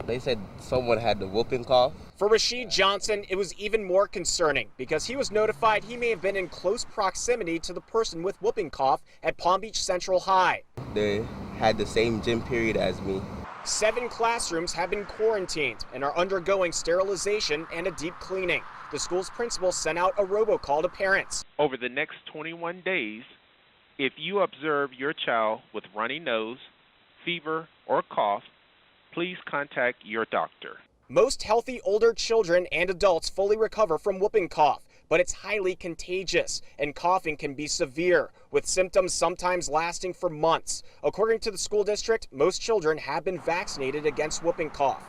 They said someone had the whooping cough. For Rashid Johnson, it was even more concerning because he was notified he may have been in close proximity to the person with whooping cough at Palm Beach Central High. They had the same gym period as me. 7 classrooms have been quarantined and are undergoing sterilization and a deep cleaning. The school's principal sent out a robocall to parents. Over the next 21 days, if you observe your child with runny nose, fever, or cough, please contact your doctor. Most healthy older children and adults fully recover from whooping cough, but it's highly contagious and coughing can be severe, with symptoms sometimes lasting for months. According to the school district, most children have been vaccinated against whooping cough.